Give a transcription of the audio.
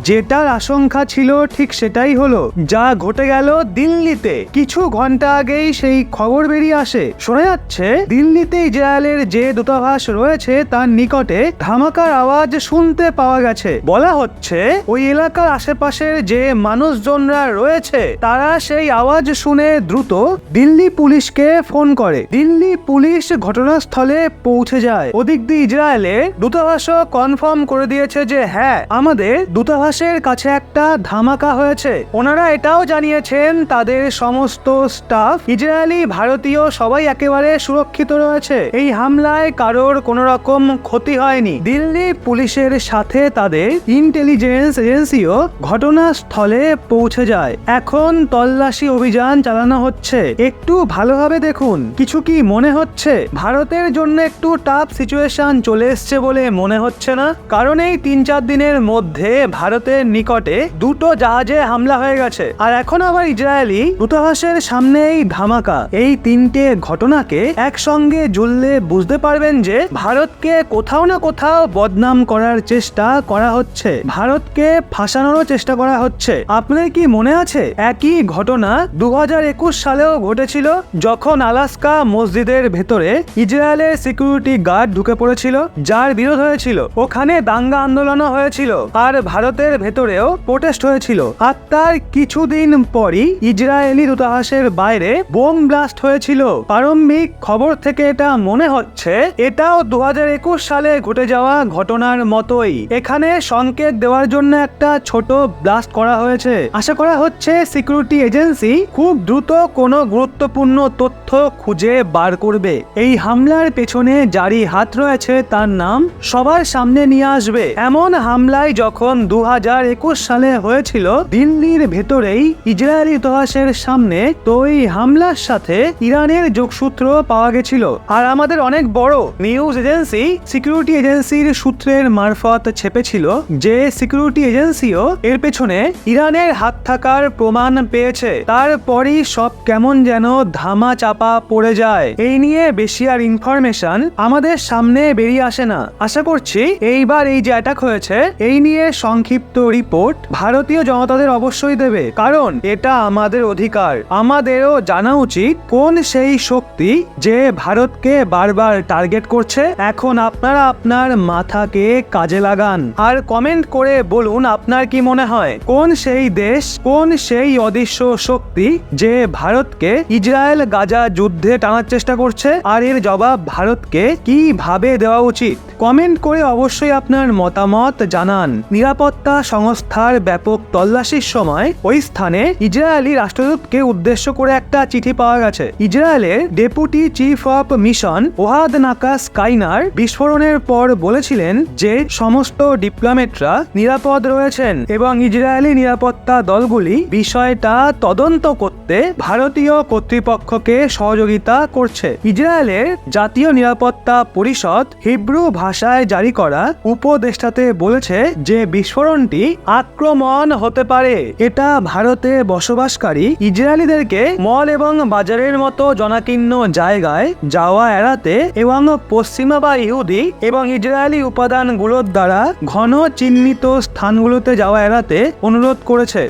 যেটার আশঙ্কা ছিল ঠিক সেটাই হলো, যা ঘটে গেল দিল্লিতে। কিছু ঘন্টা আগেই সেই খবর বেরিয়ে আসে, শোনা যাচ্ছে দিল্লিতে ইসরায়েলের যে দূতাবাস রয়েছে তার নিকটে ধামাকার আওয়াজ শুনতে পাওয়া গেছে। বলা হচ্ছে ওই এলাকার আশেপাশের যে মানুষজনরা রয়েছে তারা সেই আওয়াজ শুনে দ্রুত দিল্লি পুলিশকে ফোন করে। দিল্লি পুলিশ ঘটনাস্থলে পৌঁছে যায়। ওদিক দিয়ে ইসরায়েলের দূতাবাসও কনফার্ম করে দিয়েছে যে হ্যাঁ, আমাদের দূতাবাসের কাছে একটা ধামাকা হয়েছে। ওনারা এটাও জানিয়েছেন তাদের সমস্ত স্টাফ, ইসরায়েলি ভারতীয় সবাই একেবারে সুরক্ষিত রয়েছে। এই হামলায় কারোর কোনো রকম ক্ষতি হয়নি। দিল্লি পুলিশের সাথে তাদের ইন্টেলিজেন্স এজেন্সিও ঘটনাস্থলে পৌঁছে যায়। এখন তল্লাশি অভিযান চালানো হচ্ছে। একটু ভালোভাবে দেখুন, কিছু কি মনে হচ্ছে ভারতের জন্য একটু টাফ সিচুয়েশন চলে এসছে বলে মনে হচ্ছে না? কারণ এই 3-4 দিনের মধ্যে ভারতের নিকটে দুটো জাহাজে হামলা হয়ে গেছে, আর এখন আবার ইসরায়েলি দূতাবাসের সামনে এই ধামাকা। এই তিনটে ঘটনাকে একসঙ্গে জুড়লে বুঝতে পারবেন যে ভারতকে কোথাও না কোথাও বদনাম করার চেষ্টা করা হচ্ছে, ভারতকে ফাঁসানোর চেষ্টা করা হচ্ছে। আপনার কি মনে আছে একই ঘটনা 2021 সালেও ঘটেছিল, যখন আলাস্কা মসজিদের ভেতরে ইসরায়েলের সিকিউরিটি গার্ড ঢুকে পড়েছিল, যার বিরোধ হয়েছিল। ওখানে দাঙ্গা আন্দোলনও হয়েছিল, আর ভারতের ভেতরেও প্রোটেস্ট হয়েছিল। আর তার কিছুদিন পরই ইসরায়েলি দূতাবাসের বাইরে বোম ব্লাস্ট হয়েছিল। প্রারম্ভিক খবর থেকে এটা মনে হচ্ছে এটাও 2021 সালে ঘটে যাওয়া ঘটনার মতোই। এখানে সংকেত দেওয়ার জন্য একটা ছোট ব্লাস্ট করা হয়েছে। আশা করা হচ্ছে সিকিউরিটি এজেন্সি খুব দ্রুত কোনো গুরুত্বপূর্ণ তথ্য খুঁজে বার করবে। এই হামলার পেছনে যারই হাত রয়েছে তার নাম সবার সামনে নিয়ে আসবে। এমন হামলায় যখন 2021 সালে হয়েছিল দিল্লির ভেতরেই ইসরায়েলি দূতাবাসের সামনে, তো এই হামলার সাথে ইরানের যোগসূত্র পাওয়া গেছিল। আর আমাদের অনেক বড় নিউজ এজেন্সি সিকিউরিটি এজেন্সির সূত্রের মারফত ছেপেছিল যে সিকিউরিটি এজেন্সিও এর পেছনে ইরানের হাত থাকার প্রমাণ পেয়েছে। তারপরই সব কেমন যেন ধামা চাপা পড়ে যায়। এই নিয়ে বেশি আর ইনফরমেশন আমাদের সামনে বেরিয়ে আসে না। আশা করছি এইবার এই যে অ্যাটাক হয়েছে এই নিয়ে সংক্ষিপ্ত রিপোর্ট ভারতীয় জনতাদের অবশ্যই দেবে, কারণ এটা আমাদের অধিকার। আমাদেরও জানা উচিত কোন সেই শক্তি যে ভারতকে বারবার টার্গেট করছে। এখন আপনারা আপনার মাথাকে কাজে লাগান আর কমেন্ট করে বলুন আপনার কি মনে হয় কোন সেই দেশ, কোন সেই অদৃশ্য শক্তি যে ভারতকে ইসরায়েল গাজা যুদ্ধে টানার চেষ্টা করছে, আর এর জবাব ভারতকে কিভাবে দেওয়া উচিত। কমেন্ট করে অবশ্যই আপনার মতামত জানান। নিরাপত্তা সংস্থার ব্যাপক তল্লাশির সময় ওই স্থানে ইসরায়েলি রাষ্ট্রদূতকে উদ্দেশ্য করে একটা চিঠি পাওয়া গেছে। ইসরায়েলের deputy chief of mission Ohad Nakash Kaynar বিস্ফোরণের পর বলেছিলেন যে সমস্ত ডিপ্লোম্যাটরা নিরাপদ রয়েছেন এবং ইসরায়েলি নিরাপত্তা দলগুলি বিষয়টা তদন্ত করতে ভারতীয় কর্তৃপক্ষকে সহযোগিতা করছে। ইসরায়েলের জাতীয় নিরাপত্তা পরিষদ হিব্রু ভাষায় জারি করা উপদেষ্টাতে বলেছে যে বিস্ফোরণটি আক্রমণ হতে পারে। এটা ভারতে বসবাসকারী ইসরায়েলিদেরকে মল এবং বাজারের মতো জনাকীর্ণ জায়গায় যাওয়া এড়াতে এবং পশ্চিমা বা ইহুদি এবং ইসরায়েলি উপাদানগুলোর দ্বারা ঘন চিহ্নিত স্থানগুলোতে যাওয়া এড়াতে অনুরোধ করেছে।